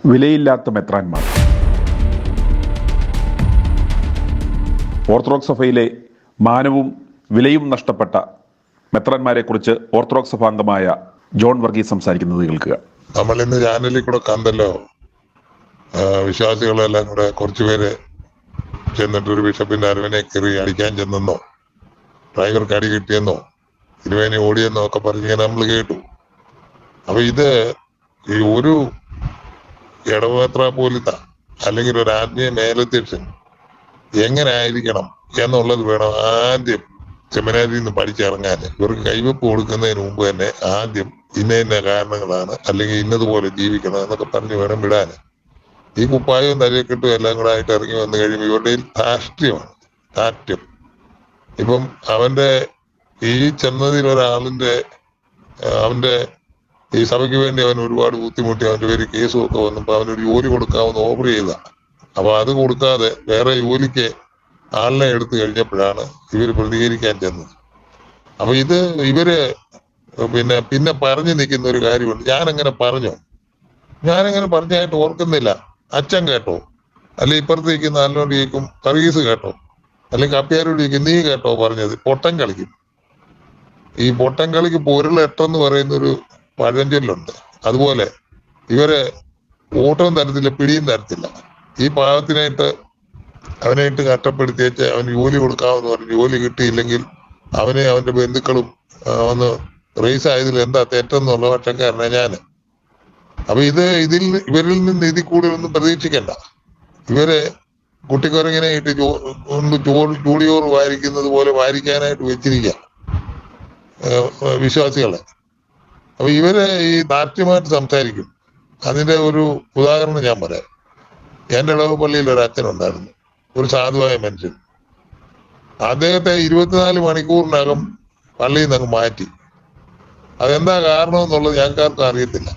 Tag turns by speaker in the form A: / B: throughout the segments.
A: വിലയില്ലാത്ത മെത്രാന്മാർ. Orthodox സഭയിലെ മാനവും വിലയും നഷ്ടപ്പെട്ട മെത്രാന്മാരെക്കുറിച്ച് ഓർത്തഡോക്സ് സഭാംഗമായ ജോൺ വർഗീസ് സംസാരിക്കുന്നത് കേൾക്കുക.
B: നമ്മൾ ഇന്ന് ചാനലിൽ കൂടെ കണ്ടല്ലോ, വിശ്വാസികളെല്ലാം കൂടെ കുറച്ചുപേര് ചെന്നിട്ട് ഒരു ബിഷപ്പിന്റെ അരവനെ കയറി അടിക്കാൻ ചെന്നെന്നോ, ഡ്രൈവർക്ക് അടി കിട്ടിയെന്നോ, ഇരുവേനെ ഓടിയെന്നോ ഒക്കെ പറഞ്ഞിങ്ങനെ നമ്മൾ കേട്ടു. അപ്പൊ ഇത് ഈ ഒരു ഇടവത്ര പോലത്തെ അല്ലെങ്കിൽ ഒരു ആത്മീയ മേലധ്യക്ഷൻ എങ്ങനെ ആയിരിക്കണം എന്നുള്ളത് വേണം ആദ്യം സെമിനാരിയിൽ നിന്ന് പഠിച്ചിറങ്ങാൻ. ഇവർക്ക് കൈവെപ്പ് കൊടുക്കുന്നതിന് മുമ്പ് തന്നെ ആദ്യം ഇന്ന കാരണങ്ങളാണ്, അല്ലെങ്കിൽ ഇന്നതുപോലെ ജീവിക്കണം എന്നൊക്കെ പറഞ്ഞ് വേണം വിടാൻ. ഈ കുപ്പായവും തലയെക്കെട്ടും എല്ലാം കൂടെ ആയിട്ട് ഇറങ്ങി വന്നു കഴിയുമ്പോൾ ഇവരുടെ ധാർഷ്ട്യമാണ്, ധാർഷ്ട്യം. ഇപ്പം അവന്റെ ഈ ചെന്നതിൽ ഒരാളിന്റെ അവന്റെ ഈ സഭയ്ക്ക് വേണ്ടി അവൻ ഒരുപാട് ബുദ്ധിമുട്ടി, അവന്റെ പേര് കേസും ഒക്കെ വന്നപ്പോ അവനൊരു ജോലി കൊടുക്കാമെന്ന് ഓഫർ ചെയ്ത. അപ്പൊ അത് കൊടുക്കാതെ വേറെ ജോലിക്ക് ആളിനെ എടുത്തു കഴിഞ്ഞപ്പോഴാണ് ഇവര് പ്രതികരിക്കാൻ ചെന്നത്. അപ്പൊ ഇത് ഇവര് പിന്നെ പറഞ്ഞു നിൽക്കുന്ന ഒരു കാര്യമുണ്ട്. ഞാനങ്ങനെ പറഞ്ഞായിട്ട് ഓർക്കുന്നില്ല. അച്ഛൻ കേട്ടോ, അല്ലെ ഇപ്പുറത്ത് നിൽക്കുന്ന ആളിനോട് ചോദിക്കും സർവീസ് കേട്ടോ, അല്ലെങ്കിൽ കപ്പ്യാരോട് ചോദിക്കും നീ കേട്ടോ പറഞ്ഞത്. പൊട്ടൻ കളിക്കും. ഈ പൊട്ടൻ കളിക്ക് പൊരുളെട്ടെന്ന് പറയുന്നൊരു പഴഞ്ചൊല്ലുണ്ട്. അതുപോലെ ഇവരെ ഓട്ടവും തരത്തില്ല, പിടിയും തരത്തില്ല. ഈ അവനായിട്ട് കഷ്ടപ്പെടുത്തിയേച്ച് അവന് ജോലി കൊടുക്കാമെന്ന് പറഞ്ഞ് ജോലി കിട്ടിയില്ലെങ്കിൽ അവനെ അവന്റെ ബന്ധുക്കളും ഒന്ന് റേസ് ആയതിൽ എന്താ തെറ്റെന്നുള്ള പക്ഷക്കാരനെ ഞാന്. അപ്പൊ ഇവരിൽ നിന്ന് ഇതിൽ കൂടുതലൊന്നും പ്രതീക്ഷിക്കണ്ട. ഇവരെ കുട്ടിക്കുരങ്ങനെ ഇട്ട് ചൂടിയോറ് വാരിക്കുന്നത് പോലെ വാരിക്കാനായിട്ട് വെച്ചിരിക്കാം വിശ്വാസികളെ. അപ്പൊ ഇവര് ഈ ധാർഷ്ട്യമായിട്ട് സംസാരിക്കും. അതിന്റെ ഒരു ഉദാഹരണം ഞാൻ പറയാം. എന്റെ ഇളവ് പള്ളിയിൽ ഒരു അച്ഛനുണ്ടായിരുന്നു, ഒരു സാധുവായ മനുഷ്യൻ. അദ്ദേഹത്തെ 24 മണിക്കൂറിനകം പള്ളിയിൽ നിന്ന് അങ്ങ് മാറ്റി. അതെന്താ കാരണം എന്നുള്ളത് ഞങ്ങൾക്കാർക്കും അറിയത്തില്ല.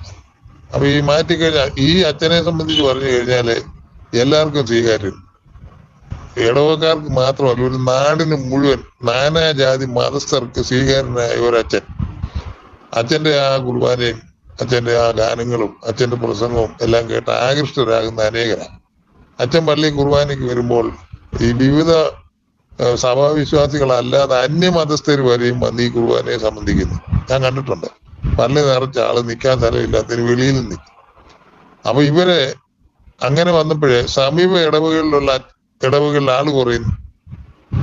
B: അപ്പൊ ഈ മാറ്റിക്കഴിഞ്ഞാൽ ഈ അച്ഛനെ സംബന്ധിച്ച് പറഞ്ഞു കഴിഞ്ഞാല് എല്ലാവർക്കും സ്വീകാര്യം. ഇടവക്കാർക്ക് മാത്രമല്ല, ഒരു നാടിന് മുഴുവൻ നാനാജാതി മതസ്ഥർക്ക് സ്വീകാര്യനായ ഒരച്ഛൻ. അച്ഛന്റെ ആ കുർബാനയും അച്ഛന്റെ ആ ഗാനങ്ങളും അച്ഛന്റെ പ്രസംഗവും എല്ലാം കേട്ട് ആകൃഷ്ടരാകുന്ന അനേകരാണ്. അച്ഛൻ പള്ളി കുർബാനയ്ക്ക് വരുമ്പോൾ ഈ വിവിധ സഭാവിശ്വാസികളല്ലാതെ അന്യമതസ്ഥർ വരെയും വന്ന് ഈ കുർബാനയെ സംബന്ധിക്കുന്നു. ഞാൻ കണ്ടിട്ടുണ്ട്. പള്ളി നിറച്ച ആള് നിൽക്കാൻ സ്ഥലമില്ലാത്തതിന് വെളിയിൽ നിൽക്കും. അപ്പൊ ഇവരെ അങ്ങനെ വന്നപ്പോഴേ സമീപ ഇടവകളിൽ ആള് കുറയുന്നു.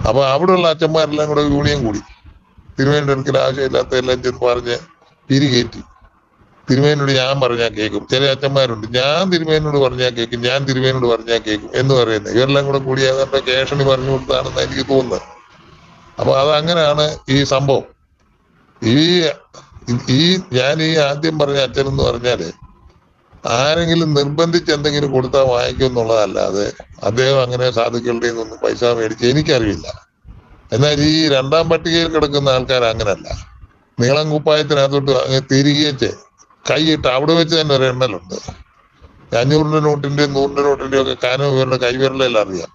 B: അപ്പൊ അവിടെയുള്ള അച്ഛന്മാരെല്ലാം കൂടെ യൂണിയൻ കൂടി തിരുവേൻ്റെ അടുക്കൽ ആവശ്യമില്ലാത്ത എല്ലാം ചെന്ന് പറഞ്ഞ് പിരികേറ്റി. തിരുമേനോട് ഞാൻ പറഞ്ഞാൽ കേൾക്കും. ചില അച്ഛന്മാരുണ്ട്, ഞാൻ തിരുമേനോട് പറഞ്ഞാൽ കേൾക്കും, ഞാൻ തിരുമേനോട് പറഞ്ഞാൽ കേൾക്കും എന്ന് പറയുന്നത്. ഇവരെല്ലാം കൂടെ കൂടി ഏതാണ്ട് കേഷണി പറഞ്ഞു കൊടുത്താണെന്ന് എനിക്ക് തോന്നുന്നത്. അപ്പൊ അതങ്ങനെയാണ് ഈ സംഭവം. ഞാൻ ആദ്യം പറഞ്ഞ അച്ഛൻ എന്ന് പറഞ്ഞാല് ആരെങ്കിലും നിർബന്ധിച്ച് എന്തെങ്കിലും കൊടുത്താൽ വാങ്ങിക്കും എന്നുള്ളതല്ലാതെ അദ്ദേഹം അങ്ങനെ സാധുക്കളുടെ നിന്നൊന്നും പൈസ മേടിച്ച് എനിക്കറിയില്ല. എന്നാൽ ഈ രണ്ടാം പട്ടികയിൽ കിടക്കുന്ന ആൾക്കാർ അങ്ങനല്ല. നീളം കുപ്പായത്തിനകത്തോട്ട് അങ്ങ് തിരികേച്ച് കൈയിട്ട് അവിടെ വെച്ച് തന്നെ ഒരു എണ്ണലുണ്ട്. 500 നോട്ടിന്റെയും 100 നോട്ടിന്റെയും ഒക്കെ കാനം ഇവരുടെ കൈവിരലെല്ലാം അറിയാം.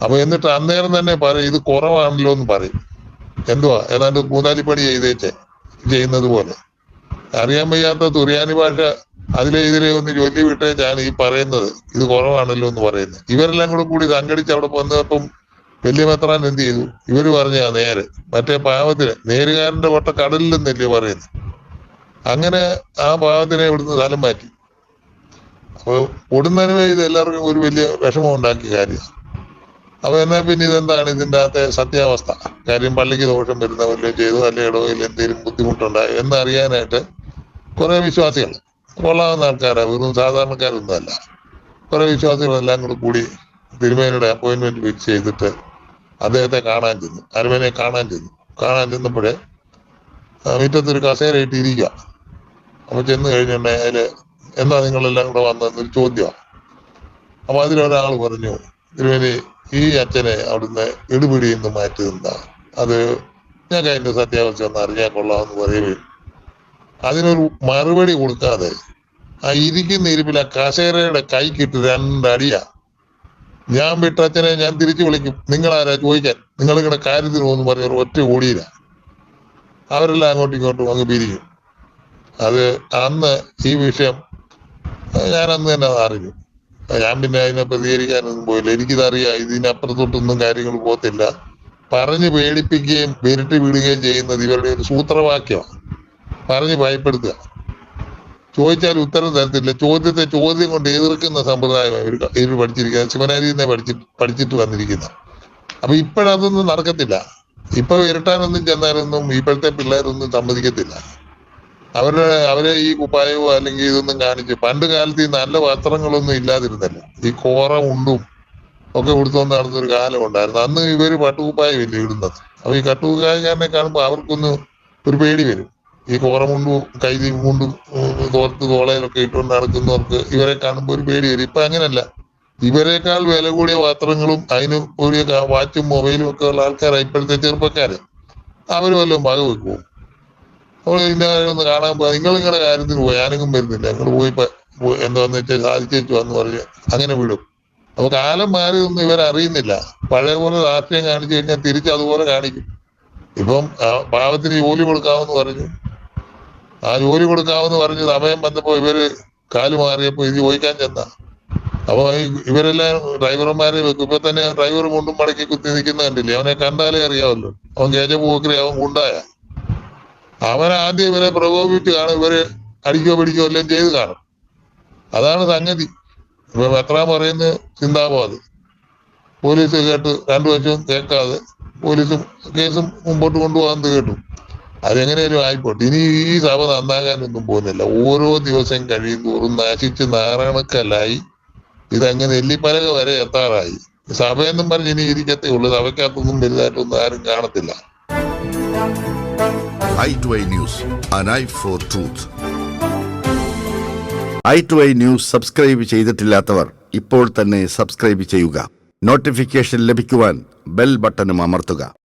B: അപ്പൊ എന്നിട്ട് അന്നേരം തന്നെ പറയും ഇത് കുറവാണല്ലോ എന്ന് പറയും. എന്തുവാ ഏതാണ്ട് കൂതാലിപ്പണി ചെയ്യുന്നത് പോലെ. അറിയാൻ വയ്യാത്ത തുറിയാനി ഭാഷ ഇതിലെ ഒന്ന് ജോലി വിട്ടേച്ചാണ് ഈ പറയുന്നത് ഇത് കുറവാണല്ലോ എന്ന് പറയുന്നത്. ഇവരെല്ലാം കൂടി സംഘടിച്ച് അവിടെ വന്നപ്പം വലിയ മെത്രാൻ എന്ത് ചെയ്തു? ഇവര് പറഞ്ഞ നേര് മറ്റേ പാവത്തിന് നേരുകാരന്റെ പൊട്ട കടലിൽ നിന്നല്ലേ പറയുന്നത്. അങ്ങനെ ആ പാവത്തിനെ ഇവിടുന്ന് സ്ഥലം മാറ്റി. അപ്പൊ ഉടനെ ഇത് എല്ലാവർക്കും ഒരു വലിയ വിഷമം ഉണ്ടാക്കിയ കാര്യമാണ്. അപ്പൊ എന്നാൽ പിന്നെ ഇതെന്താണ് ഇതിന്റെ അകത്തെ സത്യാവസ്ഥ? കാര്യം പള്ളിക്ക് ദോഷം വരുന്ന വല്ലതും ചെയ്തു, അല്ലെ ഇടവയിൽ എന്തെങ്കിലും ബുദ്ധിമുട്ടുണ്ടായോ എന്നറിയാനായിട്ട് കുറെ വിശ്വാസികൾ, കൊള്ളാവുന്ന ആൾക്കാരാണ്, വെറും സാധാരണക്കാരൊന്നുമല്ല, കുറെ വിശ്വാസികളെല്ലാം കൂടി തിരുമേനിയുടെ അപ്പോയിന്റ്മെന്റ് ഫിക്സ് ചെയ്തിട്ട് അദ്ദേഹത്തെ കാണാൻ ചെന്നു. അരവനെ കാണാൻ ചെന്നപ്പോഴേ മുറ്റത്തൊരു കസേരയിട്ട് ഇരിക്കുക. അപ്പൊ ചെന്ന് കഴിഞ്ഞിട്ടുണ്ടെങ്കിൽ അതില് എന്താ നിങ്ങളെല്ലാം കൂടെ വന്നതെന്നൊരു ചോദ്യമാണ്. അപ്പൊ അതിലൊരാൾ പറഞ്ഞു, തിരുമേനി ഈ അച്ഛനെ അവിടുന്ന് ഇടുപിടിയിൽ നിന്ന് മാറ്റുന്ന അത് ഞങ്ങൾക്ക് അതിന്റെ സത്യാവസ്ഥ ഒന്ന് അറിഞ്ഞാൽ കൊള്ളാമെന്ന് പറയുകയും അതിനൊരു മറുപടി കൊടുക്കാതെ ആ ഇരിക്കുന്ന ഇരിപ്പിൽ ആ കസേരയുടെ കൈക്കിട്ട് 2 അടിയാ. ഞാൻ വിട്ടച്ഛനെ ഞാൻ തിരിച്ചു വിളിക്കും, നിങ്ങളാരാ ചോദിക്കാൻ, നിങ്ങളിങ്ങനെ കാര്യത്തിന് പോകുന്നു പറഞ്ഞ ഒറ്റ ഓടിയില്ല. അവരെല്ലാം അങ്ങോട്ടും ഇങ്ങോട്ടും അങ്ങ് പിരിക്കും. അത് അന്ന് ഈ വിഷയം ഞാൻ അന്ന് തന്നെ അത് അറിഞ്ഞു. ഞാൻ പിന്നെ അതിനെ പ്രതികരിക്കാനൊന്നും പോയില്ല. എനിക്കിതറിയാം, ഇതിനപ്പുറത്തോട്ടൊന്നും കാര്യങ്ങൾ പോകത്തില്ല. പറഞ്ഞ് പേടിപ്പിക്കുകയും വിരട്ടി വിടുകയും ചെയ്യുന്നത് ഇവരുടെ ഒരു സൂത്രവാക്യമാണ്. പറഞ്ഞ് ഭയപ്പെടുത്തുക, ചോദിച്ചാൽ ഉത്തരം തരത്തില്ല, ചോദ്യം കൊണ്ട് എതിർക്കുന്ന സമ്പ്രദായമാണ് ഇവർ പഠിച്ചിരിക്കുന്നത്. ശിവനാരിനെ പഠിച്ചിട്ട് വന്നിരിക്കുന്ന. അപ്പൊ ഇപ്പോഴതൊന്നും നടക്കത്തില്ല. ഇപ്പൊ വിരട്ടാനൊന്നും ചെന്നാലൊന്നും ഇപ്പോഴത്തെ പിള്ളേരൊന്നും സമ്മതിക്കത്തില്ല. അവരെ ഈ കുപ്പായമോ അല്ലെങ്കിൽ ഇതൊന്നും കാണിച്ച്, പണ്ട് കാലത്ത് ഈ നല്ല വസ്ത്രങ്ങളൊന്നും ഇല്ലാതിരുന്നല്ലോ. ഈ കോറ മുണ്ടും ഒക്കെ കൊടുത്തുകൊണ്ട് നടന്നൊരു കാലം ഉണ്ടായിരുന്നു. അന്ന് ഇവര് പട്ടുകുപ്പായമില്ല ഇടുന്നത്. അപ്പൊ ഈ കട്ടുകുപ്പായക്കാരനെ കാണുമ്പോൾ അവർക്കൊന്ന് ഒരു പേടി വരും. ഈ കോറമുണ്ടും കൈതി മുണ്ടും തോളയിലൊക്കെ ഇട്ടുകൊണ്ട് നടക്കുന്നവർക്ക് ഇവരെ കാണുമ്പോൾ ഒരു പേടി വരും. ഇപ്പൊ അങ്ങനല്ല. ഇവരെക്കാൾ വില കൂടിയ പാത്രങ്ങളും അതിന് കൂടിയ വാച്ചും മൊബൈലും ഒക്കെ ഉള്ള ആൾക്കാരാണ് ഇപ്പോഴത്തെ ചെറുപ്പക്കാര്. അവര് വല്ലതും വക വെക്കുമോ? അപ്പോൾ ഇതിന്റെ കാര്യം ഒന്ന് കാണാൻ പോയാൽ നിങ്ങളുടെ കാര്യത്തിന് പോയി, ഞാനെങ്കിലും വരുന്നില്ല, നിങ്ങൾ പോയി എന്താന്ന് വെച്ചാൽ സാധിച്ചു വന്ന് പറഞ്ഞ് അങ്ങനെ വിടും. അപ്പൊ കാലം മാറിയൊന്നും ഇവരറിയുന്നില്ല. പഴയ പോലെ രാഷ്ട്രീയം കാണിച്ചു കഴിഞ്ഞാൽ തിരിച്ച് അതുപോലെ കാണിക്കും. ഇപ്പം പാവത്തിന് ജോലി കൊടുക്കാമെന്ന് പറഞ്ഞു. ആ ജോലി കൊടുക്കാമെന്ന് പറഞ്ഞ് സമയം വന്നപ്പോ ഇവര് കാല് മാറിയപ്പോ ഇത് ചോദിക്കാൻ ചെന്ന. അപ്പൊ ഇവരെല്ലാം ഡ്രൈവർമാരെ വെക്കും. ഇപ്പൊ തന്നെ ഡ്രൈവർ കൊണ്ടും മടക്കി കുത്തി നിൽക്കുന്ന കണ്ടില്ലേ? അവനെ കണ്ടാലേ അറിയാമല്ലോ. അവൻ കേജപോക്കറി, അവൻ ഉണ്ടായ. അവൻ ആദ്യം ഇവരെ പ്രകോപിച്ച് കാണും. ഇവര് അടിക്കോ പിടിക്കോ എല്ലാം ചെയ്ത് കാണും. അതാണ് സംഗതി. ഇപ്പൊ എത്ര പറയുന്ന ചിന്താബാദ് പോലീസ് കേട്ട് രണ്ടു വശവും കേൾക്കാതെ പോലീസും കേസും മുമ്പോട്ട് കൊണ്ടുപോകാൻ കേട്ടു. അതെങ്ങനെയും ആയിപ്പോട്ടെ. ഇനി ഈ സഭ നന്നാകാനൊന്നും പോകുന്നില്ല. ഓരോ ദിവസം കഴിയും തോറും നശിച്ച് നാരായണക്കല്ലായി. ഇതങ്ങനെ എല്ലിപ്പലക വരെ എത്താറായി. സഭയെന്നും പറഞ്ഞ് ഇനി ഇരിക്കത്തേ ഉള്ളൂ. സഭയ്ക്കകത്തൊന്നും വലുതായിട്ടൊന്നും ആരും കാണത്തില്ല.
C: i2i News, an eye for truth. i2i News subscribe ചെയ്തിട്ടില്ലാത്തവർ ഇപ്പോൾ തന്നെ സബ്സ്ക്രൈബ് ചെയ്യുക. നോട്ടിഫിക്കേഷൻ ലഭിക്കുവാൻ ബെൽ ബട്ടണും അമർത്തുക.